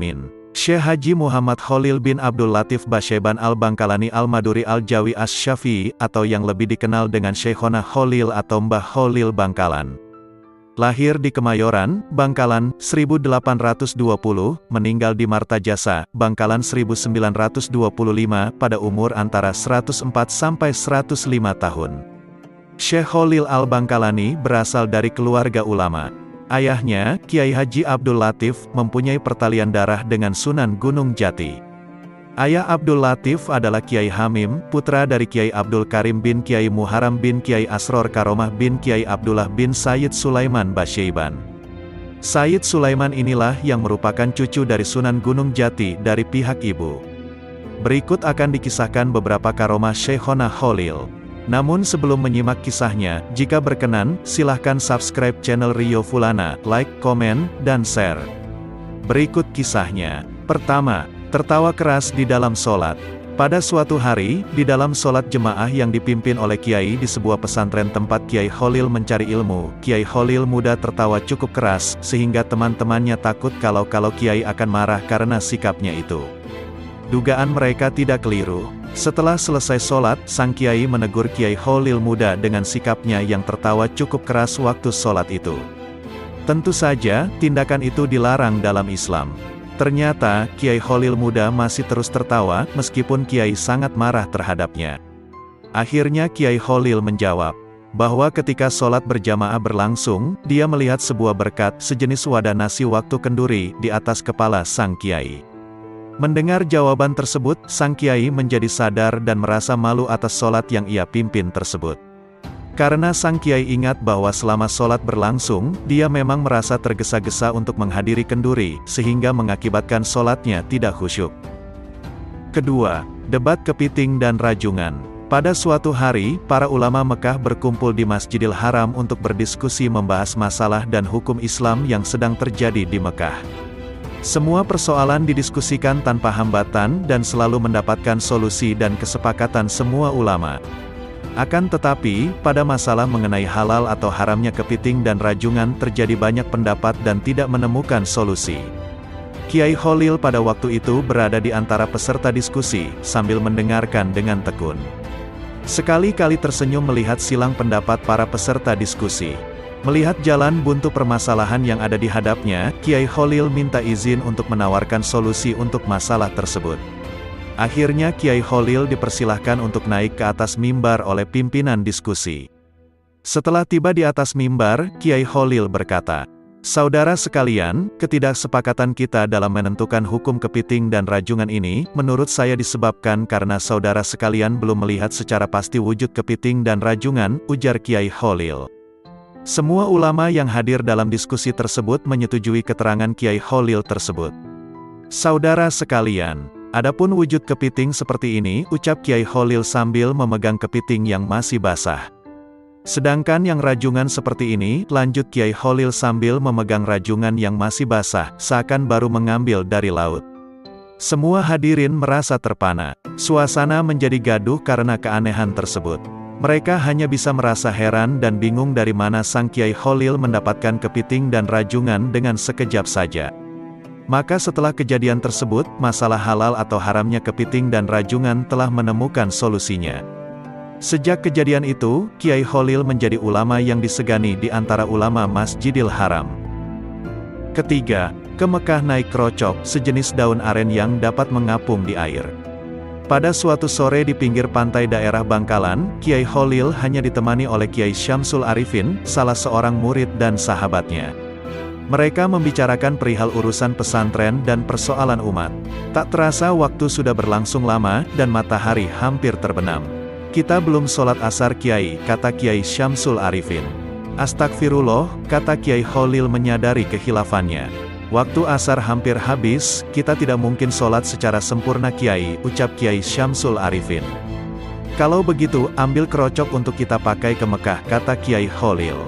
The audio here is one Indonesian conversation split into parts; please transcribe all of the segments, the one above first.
Amin. Syekh Haji Muhammad Khalil bin Abdul Latif Basyeban Al-Bangkalani Al-Maduri Al-Jawi Asy-Syafi'i atau yang lebih dikenal dengan Syekhona Khalil atau Mbah Khalil Bangkalan. Lahir di Kemayoran, Bangkalan, 1820, meninggal di Martajasa, Bangkalan 1925 pada umur antara 104 sampai 105 tahun. Syekh Khalil Al-Bangkalani berasal dari keluarga ulama. Ayahnya, Kiai Haji Abdul Latif, mempunyai pertalian darah dengan Sunan Gunung Jati. Ayah Abdul Latif adalah Kiai Hamim, putra dari Kiai Abdul Karim bin Kiai Muharram bin Kiai Asror Karomah bin Kiai Abdullah bin Sayyid Sulaiman Basyeban. Sayyid Sulaiman inilah yang merupakan cucu dari Sunan Gunung Jati dari pihak ibu. Berikut akan dikisahkan beberapa karomah Syekhona Khalil. Namun sebelum menyimak kisahnya, jika berkenan, silahkan subscribe channel Rio Fulana, like, komen, dan share. Berikut kisahnya. Pertama, tertawa keras di dalam sholat. Pada suatu hari, di dalam sholat jemaah yang dipimpin oleh Kiai di sebuah pesantren tempat Kiai Khalil mencari ilmu, Kiai Khalil muda tertawa cukup keras, sehingga teman-temannya takut kalau Kiai akan marah karena sikapnya itu. Dugaan mereka tidak keliru. Setelah selesai sholat, sang Kiai menegur Kiai Khalil muda dengan sikapnya yang tertawa cukup keras waktu sholat itu. Tentu saja, tindakan itu dilarang dalam Islam. Ternyata, Kiai Khalil muda masih terus tertawa, meskipun Kiai sangat marah terhadapnya. Akhirnya Kiai Khalil menjawab, bahwa ketika sholat berjamaah berlangsung, dia melihat sebuah berkat sejenis wadah nasi waktu kenduri di atas kepala sang Kiai. Mendengar jawaban tersebut, sang Kiai menjadi sadar dan merasa malu atas sholat yang ia pimpin tersebut. Karena sang Kiai ingat bahwa selama sholat berlangsung, dia memang merasa tergesa-gesa untuk menghadiri kenduri, sehingga mengakibatkan sholatnya tidak khusyuk. Kedua, debat kepiting dan rajungan. Pada suatu hari, para ulama Mekah berkumpul di Masjidil Haram untuk berdiskusi membahas masalah dan hukum Islam yang sedang terjadi di Mekah. Semua persoalan didiskusikan tanpa hambatan dan selalu mendapatkan solusi dan kesepakatan semua ulama. Akan tetapi, pada masalah mengenai halal atau haramnya kepiting dan rajungan terjadi banyak pendapat dan tidak menemukan solusi. Kiai Khalil pada waktu itu berada di antara peserta diskusi, sambil mendengarkan dengan tekun. Sekali-kali tersenyum melihat silang pendapat para peserta diskusi. Melihat jalan buntu permasalahan yang ada di hadapnya, Kiai Khalil minta izin untuk menawarkan solusi untuk masalah tersebut. Akhirnya Kiai Khalil dipersilahkan untuk naik ke atas mimbar oleh pimpinan diskusi. Setelah tiba di atas mimbar, Kiai Khalil berkata, "Saudara sekalian, ketidaksepakatan kita dalam menentukan hukum kepiting dan rajungan ini, menurut saya disebabkan karena saudara sekalian belum melihat secara pasti wujud kepiting dan rajungan," ujar Kiai Khalil. Semua ulama yang hadir dalam diskusi tersebut menyetujui keterangan Kiai Khalil tersebut. "Saudara sekalian, adapun wujud kepiting seperti ini," ucap Kiai Khalil sambil memegang kepiting yang masih basah. "Sedangkan yang rajungan seperti ini," lanjut Kiai Khalil sambil memegang rajungan yang masih basah, seakan baru mengambil dari laut. Semua hadirin merasa terpana. Suasana menjadi gaduh karena keanehan tersebut. Mereka hanya bisa merasa heran dan bingung dari mana sang Kiai Khalil mendapatkan kepiting dan rajungan dengan sekejap saja. Maka setelah kejadian tersebut, masalah halal atau haramnya kepiting dan rajungan telah menemukan solusinya. Sejak kejadian itu, Kiai Khalil menjadi ulama yang disegani di antara ulama Masjidil Haram. Ketiga, ke Mekah naik krocok, sejenis daun aren yang dapat mengapung di air. Pada suatu sore di pinggir pantai daerah Bangkalan, Kiai Khalil hanya ditemani oleh Kiai Syamsul Arifin, salah seorang murid dan sahabatnya. Mereka membicarakan perihal urusan pesantren dan persoalan umat. Tak terasa waktu sudah berlangsung lama, dan matahari hampir terbenam. "Kita belum sholat asar Kiai," kata Kiai Syamsul Arifin. "Astagfirullah," kata Kiai Khalil menyadari kehilafannya. "Waktu asar hampir habis, kita tidak mungkin sholat secara sempurna Kiai," ucap Kiai Syamsul Arifin. "Kalau begitu, ambil kerocok untuk kita pakai ke Mekah," kata Kiai Khalil.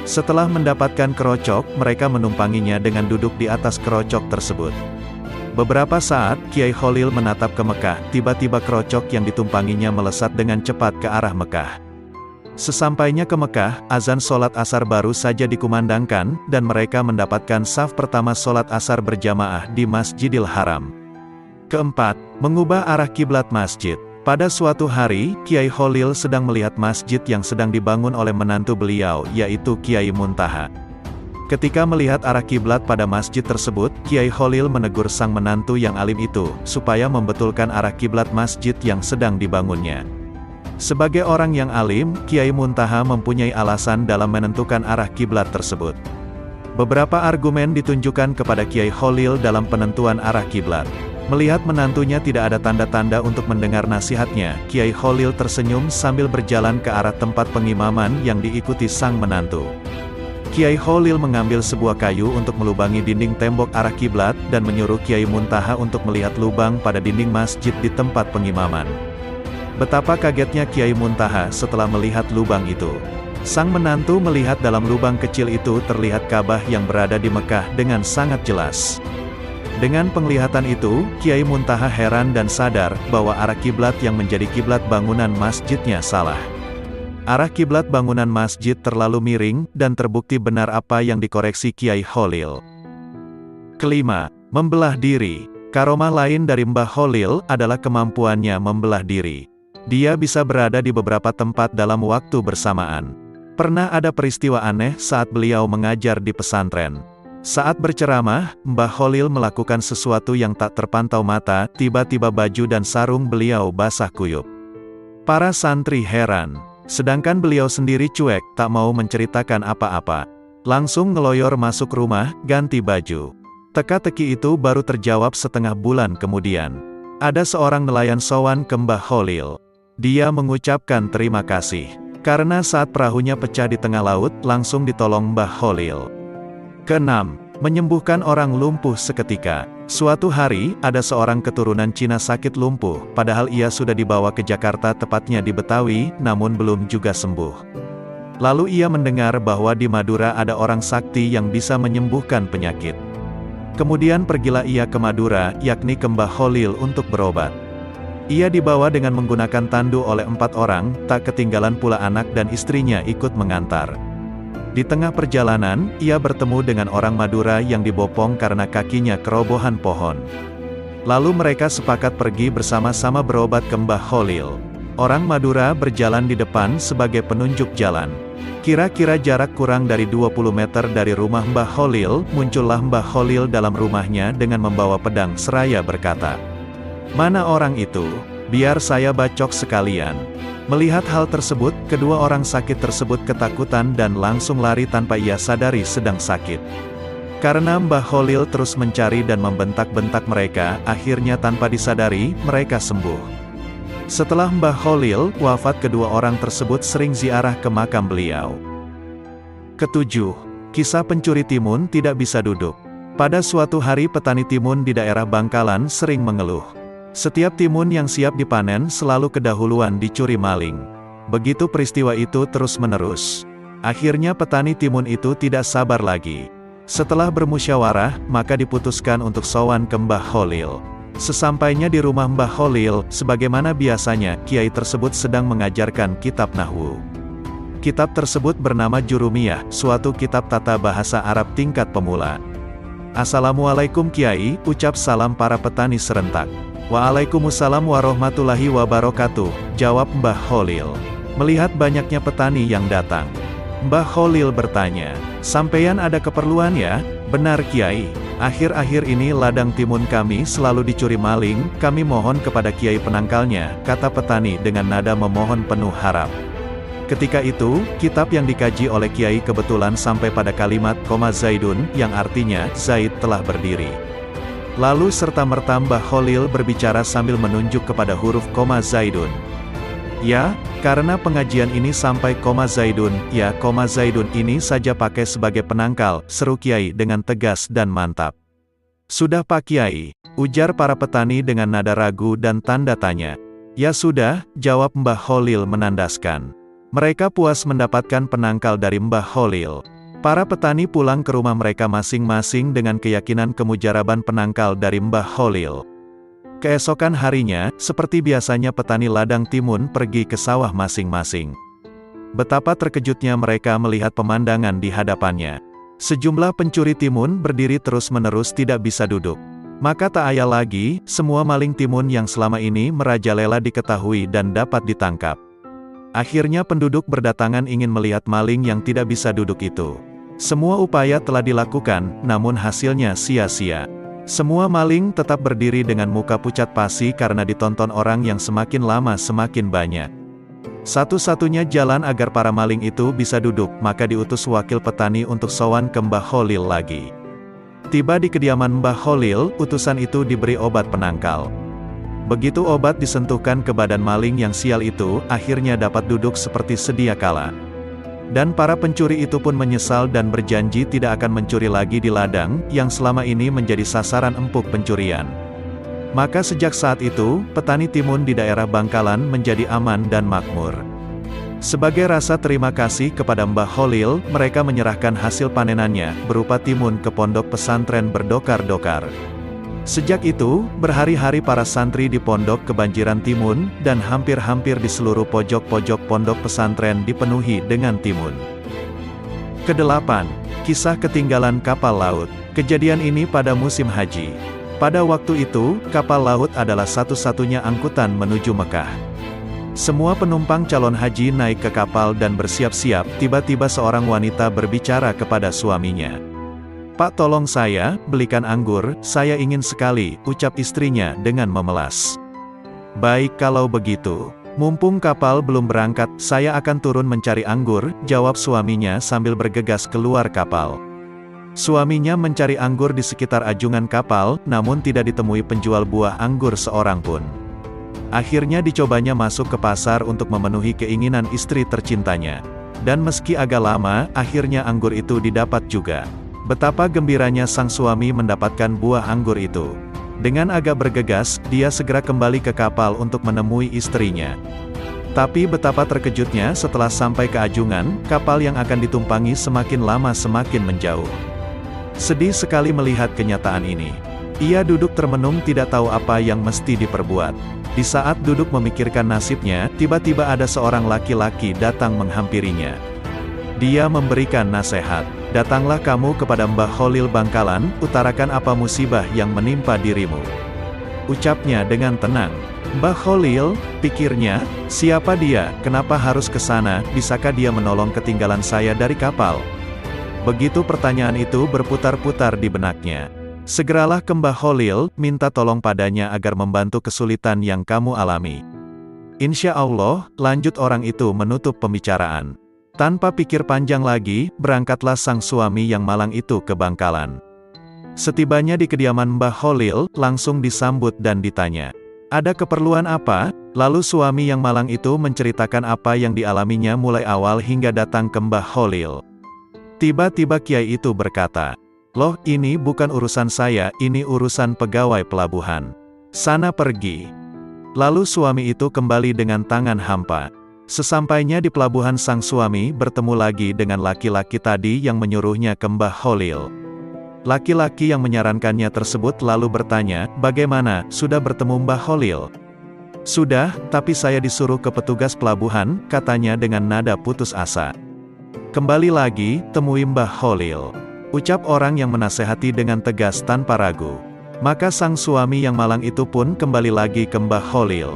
Setelah mendapatkan kerocok, mereka menumpanginya dengan duduk di atas kerocok tersebut. Beberapa saat, Kiai Khalil menatap ke Mekah, tiba-tiba kerocok yang ditumpanginya melesat dengan cepat ke arah Mekah. Sesampainya ke Mekah, azan sholat asar baru saja dikumandangkan, dan mereka mendapatkan saf pertama sholat asar berjamaah di Masjidil Haram. Keempat, mengubah arah kiblat masjid. Pada suatu hari, Kiai Kholil sedang melihat masjid yang sedang dibangun oleh menantu beliau, yaitu Kiai Muntaha. Ketika melihat arah kiblat pada masjid tersebut, Kiai Kholil menegur sang menantu yang alim itu, supaya membetulkan arah kiblat masjid yang sedang dibangunnya. Sebagai orang yang alim, Kiai Muntaha mempunyai alasan dalam menentukan arah kiblat tersebut. Beberapa argumen ditunjukkan kepada Kiai Kholil dalam penentuan arah kiblat. Melihat menantunya tidak ada tanda-tanda untuk mendengar nasihatnya, Kiai Kholil tersenyum sambil berjalan ke arah tempat pengimaman yang diikuti sang menantu. Kiai Kholil mengambil sebuah kayu untuk melubangi dinding tembok arah kiblat, dan menyuruh Kiai Muntaha untuk melihat lubang pada dinding masjid di tempat pengimaman. Betapa kagetnya Kiai Muntaha setelah melihat lubang itu. Sang menantu melihat dalam lubang kecil itu terlihat Ka'bah yang berada di Mekah dengan sangat jelas. Dengan penglihatan itu, Kiai Muntaha heran dan sadar bahwa arah kiblat yang menjadi kiblat bangunan masjidnya salah. Arah kiblat bangunan masjid terlalu miring, dan terbukti benar apa yang dikoreksi Kiai Kholil. Kelima, membelah diri. Karomah lain dari Mbah Kholil adalah kemampuannya membelah diri. Dia bisa berada di beberapa tempat dalam waktu bersamaan. Pernah ada peristiwa aneh saat beliau mengajar di pesantren. Saat berceramah, Mbah Kholil melakukan sesuatu yang tak terpantau mata, tiba-tiba baju dan sarung beliau basah kuyup. Para santri heran, sedangkan beliau sendiri cuek, tak mau menceritakan apa-apa. Langsung ngeloyor masuk rumah, ganti baju. Teka-teki itu baru terjawab setengah bulan kemudian. Ada seorang nelayan sowan ke Mbah Kholil. Dia mengucapkan terima kasih, karena saat perahunya pecah di tengah laut, langsung ditolong Mbah Kholil. Keenam, menyembuhkan orang lumpuh seketika. Suatu hari, ada seorang keturunan Cina sakit lumpuh, padahal ia sudah dibawa ke Jakarta, tepatnya di Betawi, namun belum juga sembuh. Lalu ia mendengar bahwa di Madura ada orang sakti yang bisa menyembuhkan penyakit. Kemudian pergilah ia ke Madura, yakni ke Mbah Kholil untuk berobat. Ia dibawa dengan menggunakan tandu oleh 4 orang, tak ketinggalan pula anak dan istrinya ikut mengantar. Di tengah perjalanan, ia bertemu dengan orang Madura yang dibopong karena kakinya kerobohan pohon. Lalu mereka sepakat pergi bersama-sama berobat ke Mbah Kholil. Orang Madura berjalan di depan sebagai penunjuk jalan. Kira-kira jarak kurang dari 20 meter dari rumah Mbah Kholil, muncullah Mbah Kholil dalam rumahnya dengan membawa pedang seraya berkata, "Mana orang itu? Biar saya bacok sekalian." Melihat hal tersebut, kedua orang sakit tersebut ketakutan dan langsung lari tanpa ia sadari sedang sakit. Karena Mbah Kholil terus mencari dan membentak-bentak mereka, akhirnya tanpa disadari, mereka sembuh. Setelah Mbah Kholil wafat, kedua orang tersebut sering ziarah ke makam beliau. Ketujuh, kisah pencuri timun tidak bisa duduk. Pada suatu hari petani timun di daerah Bangkalan sering mengeluh. Setiap timun yang siap dipanen selalu kedahuluan dicuri maling. Begitu peristiwa itu terus-menerus. Akhirnya petani timun itu tidak sabar lagi. Setelah bermusyawarah, maka diputuskan untuk sowan ke Mbah Kholil. Sesampainya di rumah Mbah Kholil, sebagaimana biasanya, kiai tersebut sedang mengajarkan kitab Nahwu. Kitab tersebut bernama Jurumiyah, suatu kitab tata bahasa Arab tingkat pemula. "Assalamualaikum Kiai," ucap salam para petani serentak. "Waalaikumsalam warahmatullahi wabarakatuh," jawab Mbah Kholil. Melihat banyaknya petani yang datang, Mbah Kholil bertanya, "Sampeyan ada keperluan ya?" "Benar Kiai, akhir-akhir ini ladang timun kami selalu dicuri maling, kami mohon kepada Kiai penangkalnya," kata petani dengan nada memohon penuh harap. Ketika itu, kitab yang dikaji oleh Kiai kebetulan sampai pada kalimat koma Zaidun, yang artinya, Zaid telah berdiri. Lalu serta-merta Mbah Kholil berbicara sambil menunjuk kepada huruf koma Zaidun. "Ya, karena pengajian ini sampai koma Zaidun, ya koma Zaidun ini saja pakai sebagai penangkal," seru Kiai dengan tegas dan mantap. "Sudah Pak Kiai," ujar para petani dengan nada ragu dan tanda tanya. "Ya sudah," jawab Mbah Kholil menandaskan. Mereka puas mendapatkan penangkal dari Mbah Kholil. Para petani pulang ke rumah mereka masing-masing dengan keyakinan kemujaraban penangkal dari Mbah Kholil. Keesokan harinya, seperti biasanya petani ladang timun pergi ke sawah masing-masing. Betapa terkejutnya mereka melihat pemandangan di hadapannya. Sejumlah pencuri timun berdiri terus-menerus tidak bisa duduk. Maka tak ayal lagi, semua maling timun yang selama ini merajalela diketahui dan dapat ditangkap. Akhirnya penduduk berdatangan ingin melihat maling yang tidak bisa duduk itu. Semua upaya telah dilakukan, namun hasilnya sia-sia. Semua maling tetap berdiri dengan muka pucat pasi karena ditonton orang yang semakin lama semakin banyak. Satu-satunya jalan agar para maling itu bisa duduk, maka diutus wakil petani untuk sowan ke Mbah Kholil lagi. Tiba di kediaman Mbah Kholil, utusan itu diberi obat penangkal. Begitu obat disentuhkan ke badan maling yang sial itu, akhirnya dapat duduk seperti sedia kala. Dan para pencuri itu pun menyesal dan berjanji tidak akan mencuri lagi di ladang, yang selama ini menjadi sasaran empuk pencurian. Maka sejak saat itu, petani timun di daerah Bangkalan menjadi aman dan makmur. Sebagai rasa terima kasih kepada Mbah Kholil, mereka menyerahkan hasil panenannya, berupa timun ke pondok pesantren berdokar-dokar. Sejak itu, berhari-hari para santri di pondok kebanjiran timun, dan hampir-hampir di seluruh pojok-pojok pondok pesantren dipenuhi dengan timun. Kedelapan, kisah ketinggalan kapal laut. Kejadian ini pada musim haji. Pada waktu itu, kapal laut adalah satu-satunya angkutan menuju Mekah. Semua penumpang calon haji naik ke kapal dan bersiap-siap, tiba-tiba seorang wanita berbicara kepada suaminya. "Pak, tolong saya, belikan anggur, saya ingin sekali," ucap istrinya dengan memelas. "Baik kalau begitu. Mumpung kapal belum berangkat, saya akan turun mencari anggur," jawab suaminya sambil bergegas keluar kapal. Suaminya mencari anggur di sekitar ajungan kapal, namun tidak ditemui penjual buah anggur seorang pun. Akhirnya dicobanya masuk ke pasar untuk memenuhi keinginan istri tercintanya. Dan meski agak lama, akhirnya anggur itu didapat juga. Betapa gembiranya sang suami mendapatkan buah anggur itu. Dengan agak bergegas, dia segera kembali ke kapal untuk menemui istrinya. Tapi betapa terkejutnya setelah sampai ke ajungan, kapal yang akan ditumpangi semakin lama semakin menjauh. Sedih sekali melihat kenyataan ini. Ia duduk termenung tidak tahu apa yang mesti diperbuat. Di saat duduk memikirkan nasibnya, tiba-tiba ada seorang laki-laki datang menghampirinya. Dia memberikan nasihat. "Datanglah kamu kepada Mbah Kholil Bangkalan, utarakan apa musibah yang menimpa dirimu," ucapnya dengan tenang. "Mbah Kholil," pikirnya, "siapa dia, kenapa harus ke sana, bisakah dia menolong ketinggalan saya dari kapal?" Begitu pertanyaan itu berputar-putar di benaknya. "Segeralah ke Mbah Kholil, minta tolong padanya agar membantu kesulitan yang kamu alami. Insya Allah," lanjut orang itu menutup pembicaraan. Tanpa pikir panjang lagi, berangkatlah sang suami yang malang itu ke Bangkalan. Setibanya di kediaman Mbah Kholil, langsung disambut dan ditanya, "Ada keperluan apa?" Lalu suami yang malang itu menceritakan apa yang dialaminya mulai awal hingga datang ke Mbah Kholil. Tiba-tiba kiai itu berkata, "Loh, ini bukan urusan saya, ini urusan pegawai pelabuhan. Sana pergi." Lalu suami itu kembali dengan tangan hampa. Sesampainya di pelabuhan, sang suami bertemu lagi dengan laki-laki tadi yang menyuruhnya ke Mbah Kholil. Laki-laki yang menyarankannya tersebut lalu bertanya, "Bagaimana, sudah bertemu Mbah Kholil?" "Sudah, tapi saya disuruh ke petugas pelabuhan," katanya dengan nada putus asa. "Kembali lagi, temui Mbah Kholil," ucap orang yang menasehati dengan tegas tanpa ragu. Maka sang suami yang malang itu pun kembali lagi ke Mbah Kholil.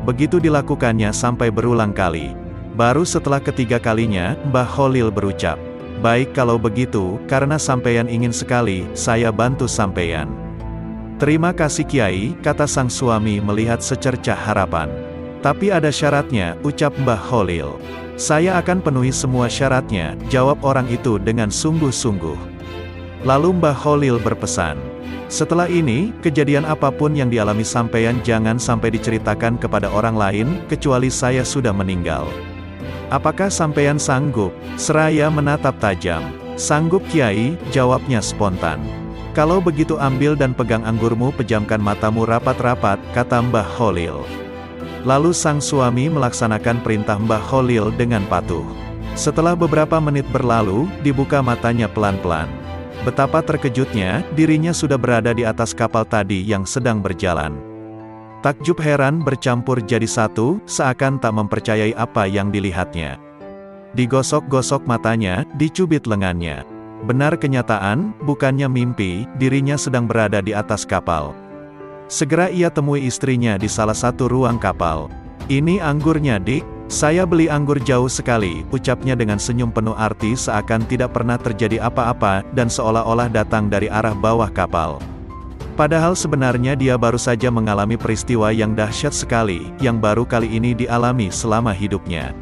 Begitu dilakukannya sampai berulang kali. Baru setelah ketiga kalinya, Mbah Kholil berucap, "Baik kalau begitu, karena sampeyan ingin sekali, saya bantu sampeyan." "Terima kasih Kiai," kata sang suami melihat secercah harapan. "Tapi ada syaratnya," ucap Mbah Kholil. "Saya akan penuhi semua syaratnya," jawab orang itu dengan sungguh-sungguh. Lalu Mbah Kholil berpesan, "Setelah ini, kejadian apapun yang dialami sampeyan jangan sampai diceritakan kepada orang lain, kecuali saya sudah meninggal. Apakah sampeyan sanggup?" Seraya menatap tajam. "Sanggup Kiai," jawabnya spontan. "Kalau begitu ambil dan pegang anggurmu, pejamkan matamu rapat-rapat," kata Mbah Kholil. Lalu sang suami melaksanakan perintah Mbah Kholil dengan patuh. Setelah beberapa menit berlalu, dibuka matanya pelan-pelan. Betapa terkejutnya, dirinya sudah berada di atas kapal tadi yang sedang berjalan. Takjub heran bercampur jadi satu, seakan tak mempercayai apa yang dilihatnya. Digosok-gosok matanya, dicubit lengannya. Benar kenyataan, bukannya mimpi, dirinya sedang berada di atas kapal. Segera ia temui istrinya di salah satu ruang kapal. "Ini anggurnya, Dik. Saya beli anggur jauh sekali," ucapnya dengan senyum penuh arti seakan tidak pernah terjadi apa-apa, dan seolah-olah datang dari arah bawah kapal. Padahal sebenarnya dia baru saja mengalami peristiwa yang dahsyat sekali, yang baru kali ini dialami selama hidupnya.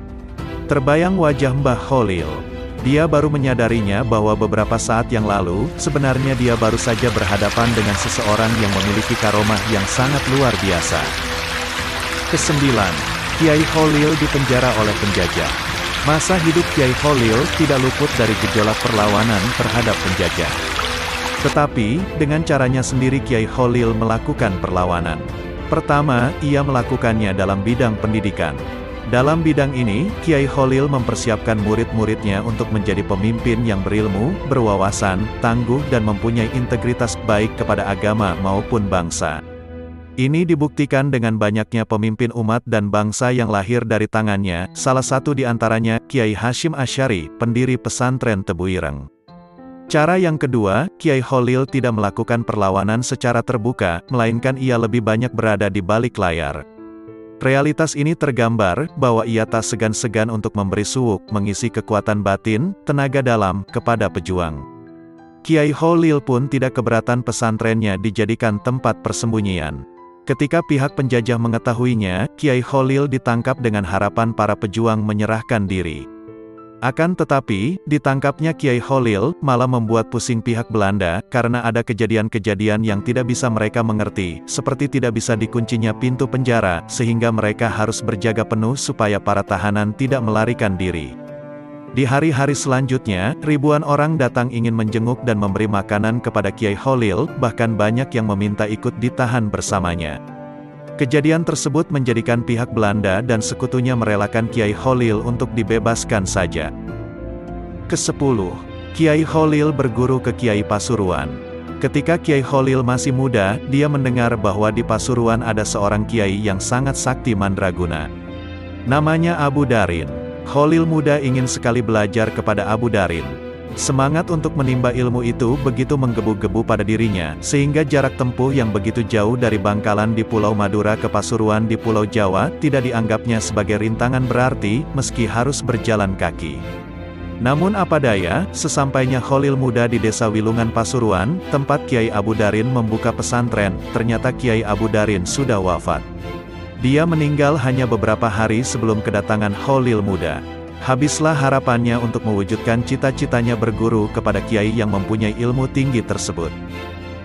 Terbayang wajah Mbah Kholil. Dia baru menyadarinya bahwa beberapa saat yang lalu, sebenarnya dia baru saja berhadapan dengan seseorang yang memiliki karomah yang sangat luar biasa. Kesembilan, Kiai Kholil dipenjara oleh penjajah. Masa hidup Kiai Kholil tidak luput dari gejolak perlawanan terhadap penjajah. Tetapi, dengan caranya sendiri Kiai Kholil melakukan perlawanan. Pertama, ia melakukannya dalam bidang pendidikan. Dalam bidang ini, Kiai Kholil mempersiapkan murid-muridnya untuk menjadi pemimpin yang berilmu, berwawasan, tangguh dan mempunyai integritas baik kepada agama maupun bangsa. Ini dibuktikan dengan banyaknya pemimpin umat dan bangsa yang lahir dari tangannya, salah satu di antaranya, Kiai Hashim Asy'ari, pendiri pesantren Tebu Ireng. Cara yang kedua, Kiai Kholil tidak melakukan perlawanan secara terbuka, melainkan ia lebih banyak berada di balik layar. Realitas ini tergambar, bahwa ia tak segan-segan untuk memberi suuk, mengisi kekuatan batin, tenaga dalam, kepada pejuang. Kiai Kholil pun tidak keberatan pesantrennya dijadikan tempat persembunyian. Ketika pihak penjajah mengetahuinya, Kiai Kholil ditangkap dengan harapan para pejuang menyerahkan diri. Akan tetapi, ditangkapnya Kiai Kholil, malah membuat pusing pihak Belanda, karena ada kejadian-kejadian yang tidak bisa mereka mengerti, seperti tidak bisa dikuncinya pintu penjara, sehingga mereka harus berjaga penuh supaya para tahanan tidak melarikan diri. Di hari-hari selanjutnya, ribuan orang datang ingin menjenguk dan memberi makanan kepada Kiai Kholil, bahkan banyak yang meminta ikut ditahan bersamanya. Kejadian tersebut menjadikan pihak Belanda dan sekutunya merelakan Kiai Kholil untuk dibebaskan saja. Ke-10. Kiai Kholil berguru ke Kiai Pasuruan. Ketika Kiai Kholil masih muda, dia mendengar bahwa di Pasuruan ada seorang kiai yang sangat sakti mandraguna. Namanya Abu Darin. Kholil muda ingin sekali belajar kepada Abu Darin. Semangat untuk menimba ilmu itu begitu menggebu-gebu pada dirinya, sehingga jarak tempuh yang begitu jauh dari Bangkalan di Pulau Madura ke Pasuruan di Pulau Jawa, tidak dianggapnya sebagai rintangan berarti, meski harus berjalan kaki. Namun apa daya, sesampainya Kholil muda di desa Wilungan Pasuruan, tempat Kiai Abu Darin membuka pesantren, ternyata Kiai Abu Darin sudah wafat. Dia meninggal hanya beberapa hari sebelum kedatangan Kholil muda. Habislah harapannya untuk mewujudkan cita-citanya berguru kepada kiai yang mempunyai ilmu tinggi tersebut.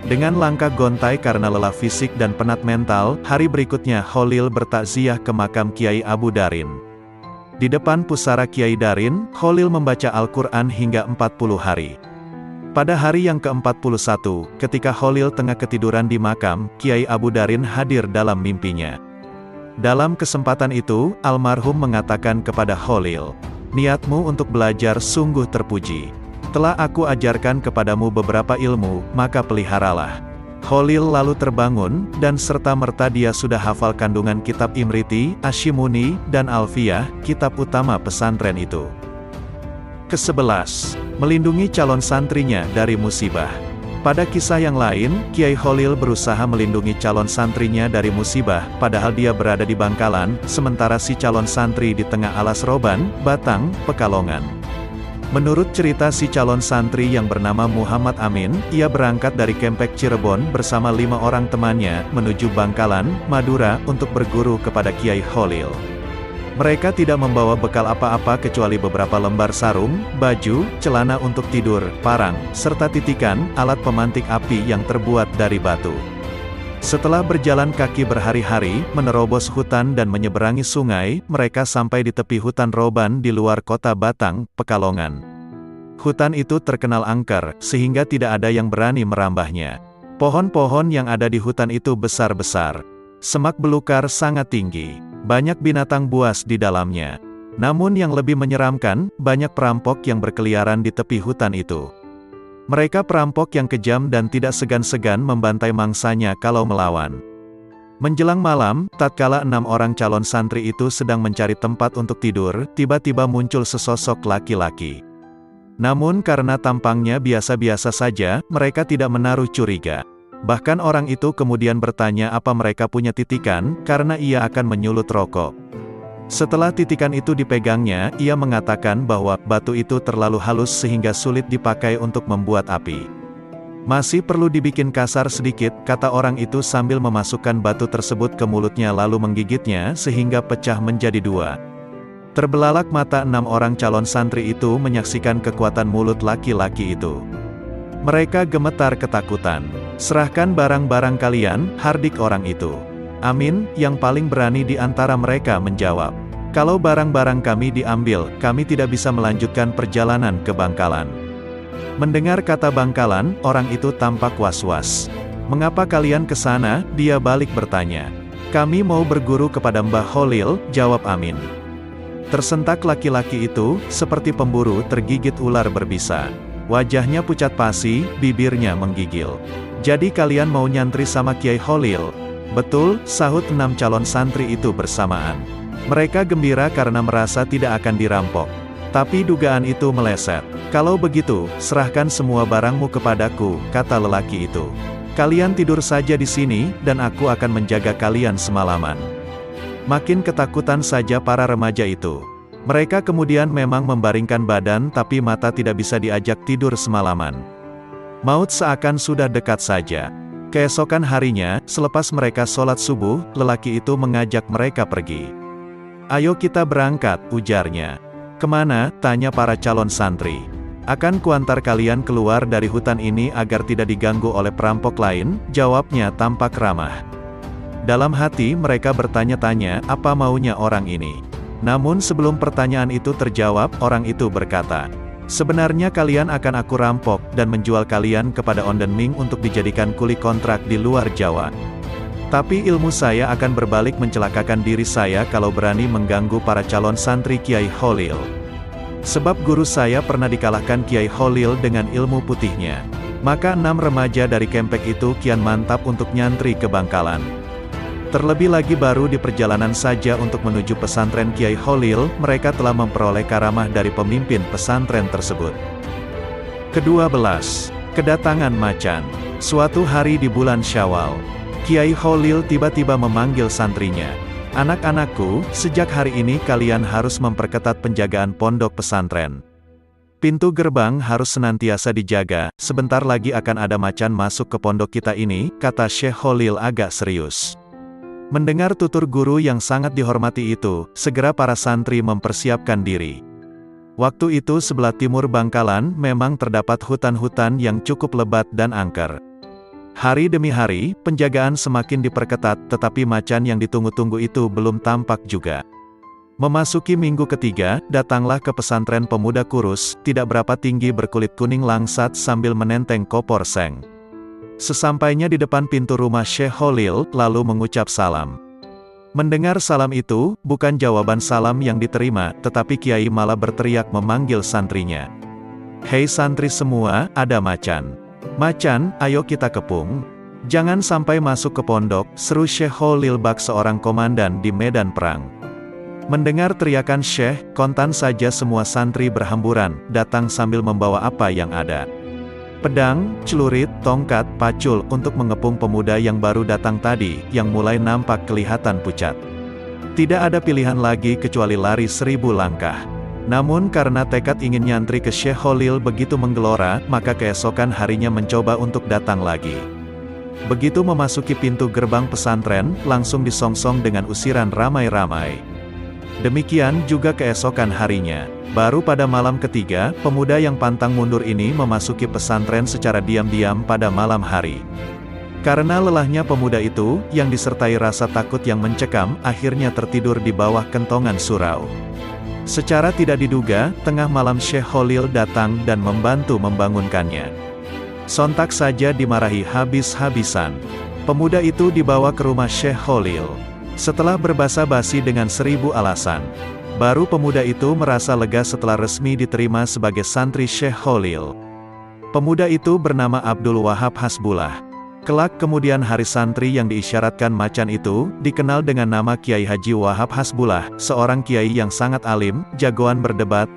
Dengan langkah gontai karena lelah fisik dan penat mental, hari berikutnya Kholil bertakziah ke makam Kiai Abu Darin. Di depan pusara Kiai Darin, Kholil membaca Al-Quran hingga 40 hari. Pada hari yang ke-41, ketika Kholil tengah ketiduran di makam, Kiai Abu Darin hadir dalam mimpinya. Dalam kesempatan itu, almarhum mengatakan kepada Kholil, "Niatmu untuk belajar sungguh terpuji. Telah aku ajarkan kepadamu beberapa ilmu, maka peliharalah." Kholil lalu terbangun, dan serta-merta dia sudah hafal kandungan kitab Imriti, Asyimuni, dan Alfiyah, kitab utama pesantren itu. Ke-11. Melindungi calon santrinya dari musibah. Pada kisah yang lain, Kiai Kholil berusaha melindungi calon santrinya dari musibah, padahal dia berada di Bangkalan, sementara si calon santri di tengah alas roban, Batang, Pekalongan. Menurut cerita si calon santri yang bernama Muhammad Amin, ia berangkat dari Kempek Cirebon bersama 5 orang temannya, menuju Bangkalan, Madura, untuk berguru kepada Kiai Kholil. Mereka tidak membawa bekal apa-apa kecuali beberapa lembar sarung, baju, celana untuk tidur, parang, serta titikan, alat pemantik api yang terbuat dari batu. Setelah berjalan kaki berhari-hari, menerobos hutan dan menyeberangi sungai, mereka sampai di tepi hutan roban di luar kota Batang, Pekalongan. Hutan itu terkenal angker, sehingga tidak ada yang berani merambahnya. Pohon-pohon yang ada di hutan itu besar-besar. Semak belukar sangat tinggi. Banyak binatang buas di dalamnya. Namun yang lebih menyeramkan, banyak perampok yang berkeliaran di tepi hutan itu. Mereka perampok yang kejam dan tidak segan-segan membantai mangsanya kalau melawan. Menjelang malam, tatkala 6 orang calon santri itu sedang mencari tempat untuk tidur, tiba-tiba muncul sesosok laki-laki. Namun karena tampangnya biasa-biasa saja, mereka tidak menaruh curiga. Bahkan orang itu kemudian bertanya apa mereka punya titikan, karena ia akan menyulut rokok. Setelah titikan itu dipegangnya, ia mengatakan bahwa batu itu terlalu halus sehingga sulit dipakai untuk membuat api. Masih perlu dibikin kasar sedikit, kata orang itu sambil memasukkan batu tersebut ke mulutnya lalu menggigitnya sehingga pecah menjadi 2. Terbelalak mata 6 orang calon santri itu menyaksikan kekuatan mulut laki-laki itu. Mereka gemetar ketakutan. Serahkan barang-barang kalian, hardik orang itu. Amin, yang paling berani di antara mereka menjawab. Kalau barang-barang kami diambil, kami tidak bisa melanjutkan perjalanan ke Bangkalan. Mendengar kata Bangkalan, orang itu tampak was-was. Mengapa kalian ke sana? Dia balik bertanya. Kami mau berguru kepada Mbah Kholil, jawab Amin. Tersentak laki-laki itu, seperti pemburu tergigit ular berbisa. Wajahnya pucat pasi, bibirnya menggigil. Jadi kalian mau nyantri sama Kiai Kholil? Betul, sahut 6 calon santri itu bersamaan. Mereka gembira karena merasa tidak akan dirampok. Tapi dugaan itu meleset. Kalau begitu, serahkan semua barangmu kepadaku, kata lelaki itu. Kalian tidur saja di sini, dan aku akan menjaga kalian semalaman. Makin ketakutan saja para remaja itu. Mereka kemudian memang membaringkan badan tapi mata tidak bisa diajak tidur semalaman. Maut seakan sudah dekat saja. Keesokan harinya, selepas mereka sholat subuh, lelaki itu mengajak mereka pergi. Ayo kita berangkat, ujarnya. Kemana? Tanya para calon santri. Akan kuantar kalian keluar dari hutan ini agar tidak diganggu oleh perampok lain, jawabnya tampak ramah. Dalam hati mereka bertanya-tanya, apa maunya orang ini. Namun sebelum pertanyaan itu terjawab, orang itu berkata, sebenarnya kalian akan aku rampok, dan menjual kalian kepada Onden Ming untuk dijadikan kuli kontrak di luar Jawa. Tapi ilmu saya akan berbalik mencelakakan diri saya kalau berani mengganggu para calon santri Kiai Kholil. Sebab guru saya pernah dikalahkan Kiai Kholil dengan ilmu putihnya. Maka 6 remaja dari Kempek itu kian mantap untuk nyantri ke Bangkalan. Terlebih lagi baru di perjalanan saja untuk menuju pesantren Kiai Kholil, mereka telah memperoleh karamah dari pemimpin pesantren tersebut. Ke-12. Kedatangan macan. Suatu hari di bulan Syawal, Kiai Kholil tiba-tiba memanggil santrinya. Anak-anakku, sejak hari ini kalian harus memperketat penjagaan pondok pesantren. Pintu gerbang harus senantiasa dijaga, sebentar lagi akan ada macan masuk ke pondok kita ini, kata Syekh Kholil agak serius. Mendengar tutur guru yang sangat dihormati itu, segera para santri mempersiapkan diri. Waktu itu sebelah timur Bangkalan memang terdapat hutan-hutan yang cukup lebat dan angker. Hari demi hari, penjagaan semakin diperketat, tetapi macan yang ditunggu-tunggu itu belum tampak juga. Memasuki minggu ketiga, datanglah ke pesantren pemuda kurus, tidak berapa tinggi berkulit kuning langsat sambil menenteng kopor seng. Sesampainya di depan pintu rumah Syekh Kholil, lalu mengucap salam. Mendengar salam itu, bukan jawaban salam yang diterima, tetapi Kiai malah berteriak memanggil santrinya. Hei santri semua, ada macan. Macan, ayo kita kepung. Jangan sampai masuk ke pondok, seru Syekh Kholil bak seorang komandan di medan perang. Mendengar teriakan Syekh, kontan saja semua santri berhamburan, datang sambil membawa apa yang ada. Pedang, celurit, tongkat, pacul, untuk mengepung pemuda yang baru datang tadi, yang mulai nampak kelihatan pucat. Tidak ada pilihan lagi kecuali lari 1000 langkah. Namun karena tekad ingin nyantri ke Syekh Kholil begitu menggelora, maka keesokan harinya mencoba untuk datang lagi. Begitu memasuki pintu gerbang pesantren, langsung disongsong dengan usiran ramai-ramai. Demikian juga keesokan harinya. Baru pada malam ketiga, pemuda yang pantang mundur ini memasuki pesantren secara diam-diam pada malam hari. Karena lelahnya pemuda itu, yang disertai rasa takut yang mencekam, akhirnya tertidur di bawah kentongan surau. Secara tidak diduga, tengah malam Syekh Kholil datang dan membantu membangunkannya. Sontak saja dimarahi habis-habisan. Pemuda itu dibawa ke rumah Syekh Kholil. Setelah berbasa-basi dengan 1000 alasan, baru pemuda itu merasa lega setelah resmi diterima sebagai santri Syekh Kholil. Pemuda itu bernama Abdul Wahab Hasbullah. Kelak kemudian hari santri yang diisyaratkan macan itu, dikenal dengan nama Kiai Haji Wahab Hasbullah, seorang kiai yang sangat alim, jagoan berdebat,